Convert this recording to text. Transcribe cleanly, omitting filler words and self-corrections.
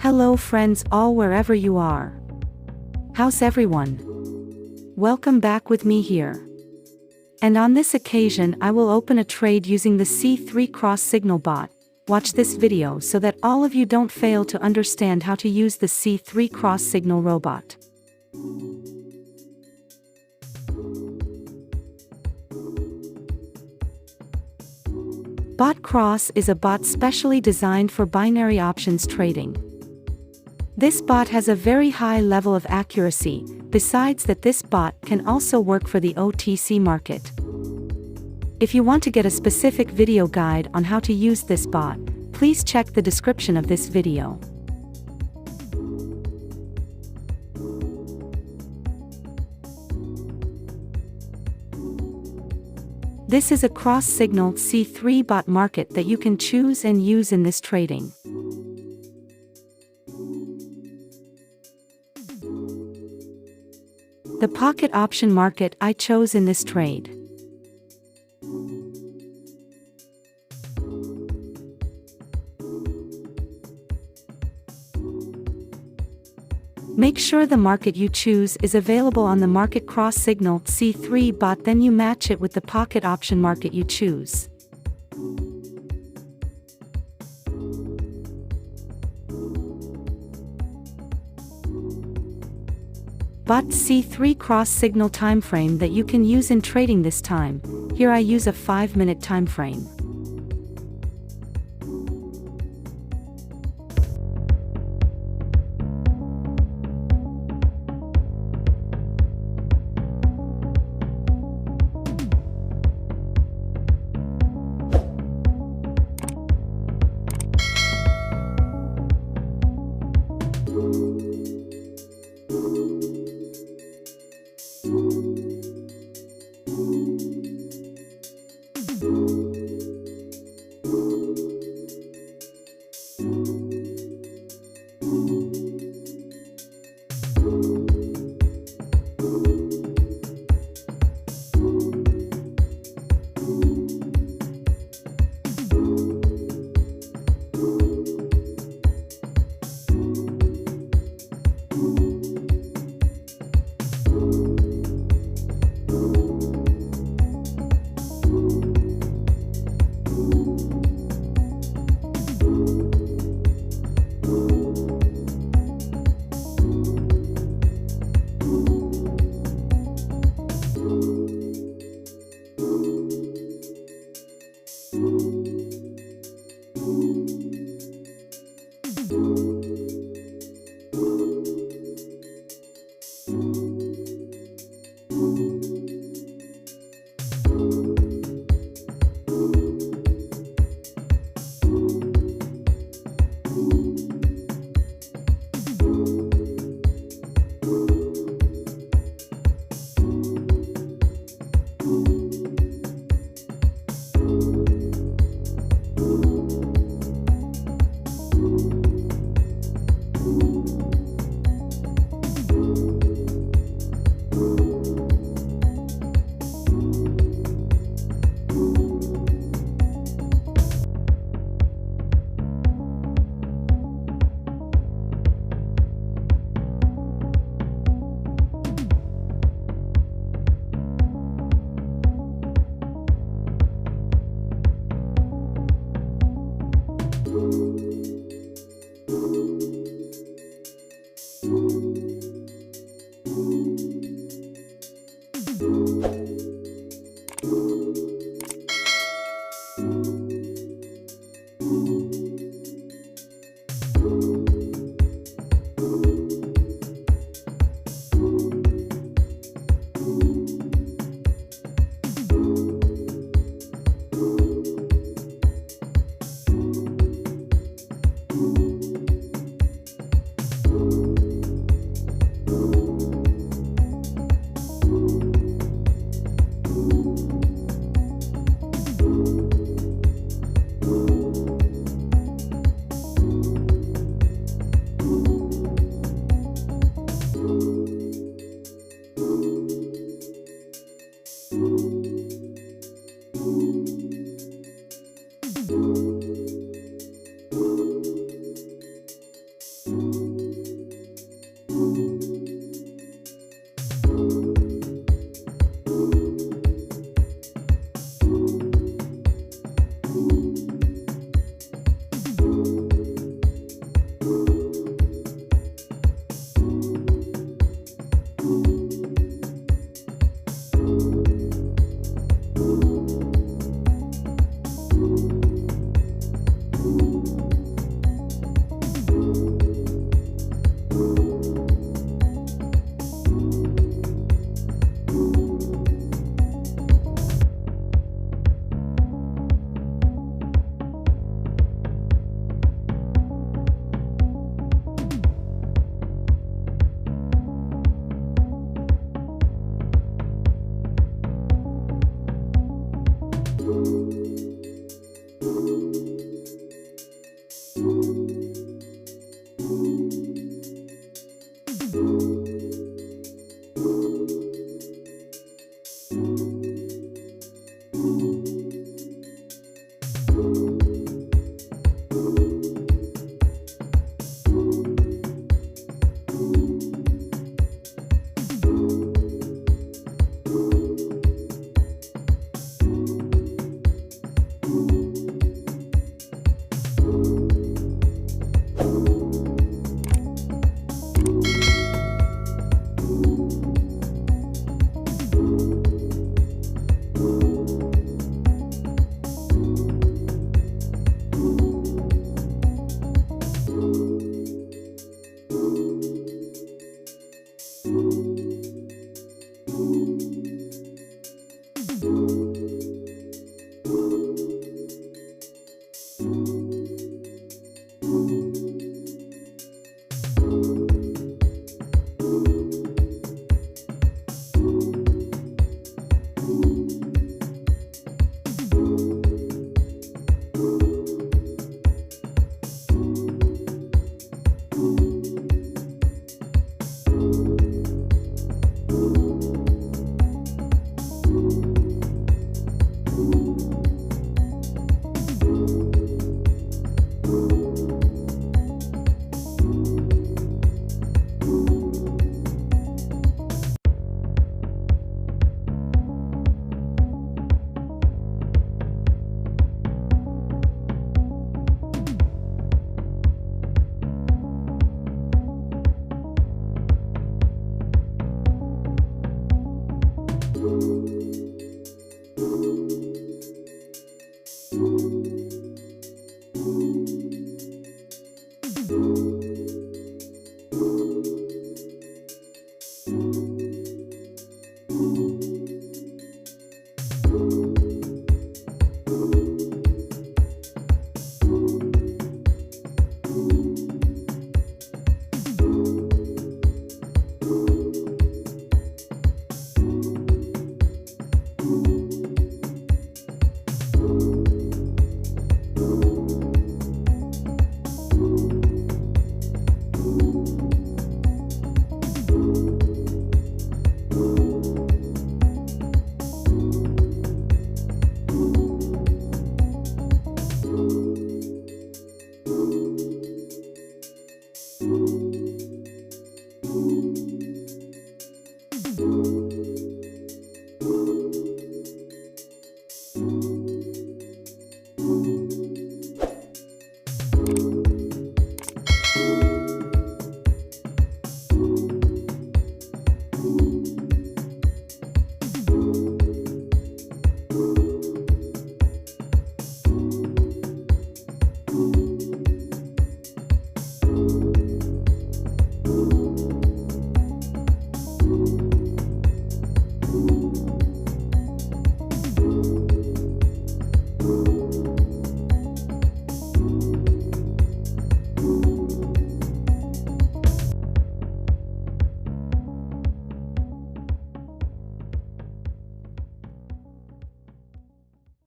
Hello friends all wherever you are. How's everyone? Welcome back with me here. And on this occasion I will open a trade using the C3 cross signal bot. Watch this video so that all of you don't fail to understand how to use the C3 cross signal robot. Bot Cross is a bot specially designed for binary options trading. This bot has a very high level of accuracy, besides that this bot can also work for the OTC market. If you want to get a specific video guide on how to use this bot, please check the description of this video. This is a cross-signal C3 bot market that you can choose and use in this trading. The pocket option market I chose in this trade. Make sure the market you choose is available on the market cross-signal C3 bot, then you match it with the pocket option market you choose. Bot C3 cross-signal timeframe that you can use in trading this time. Here I use a 5-minute timeframe. you.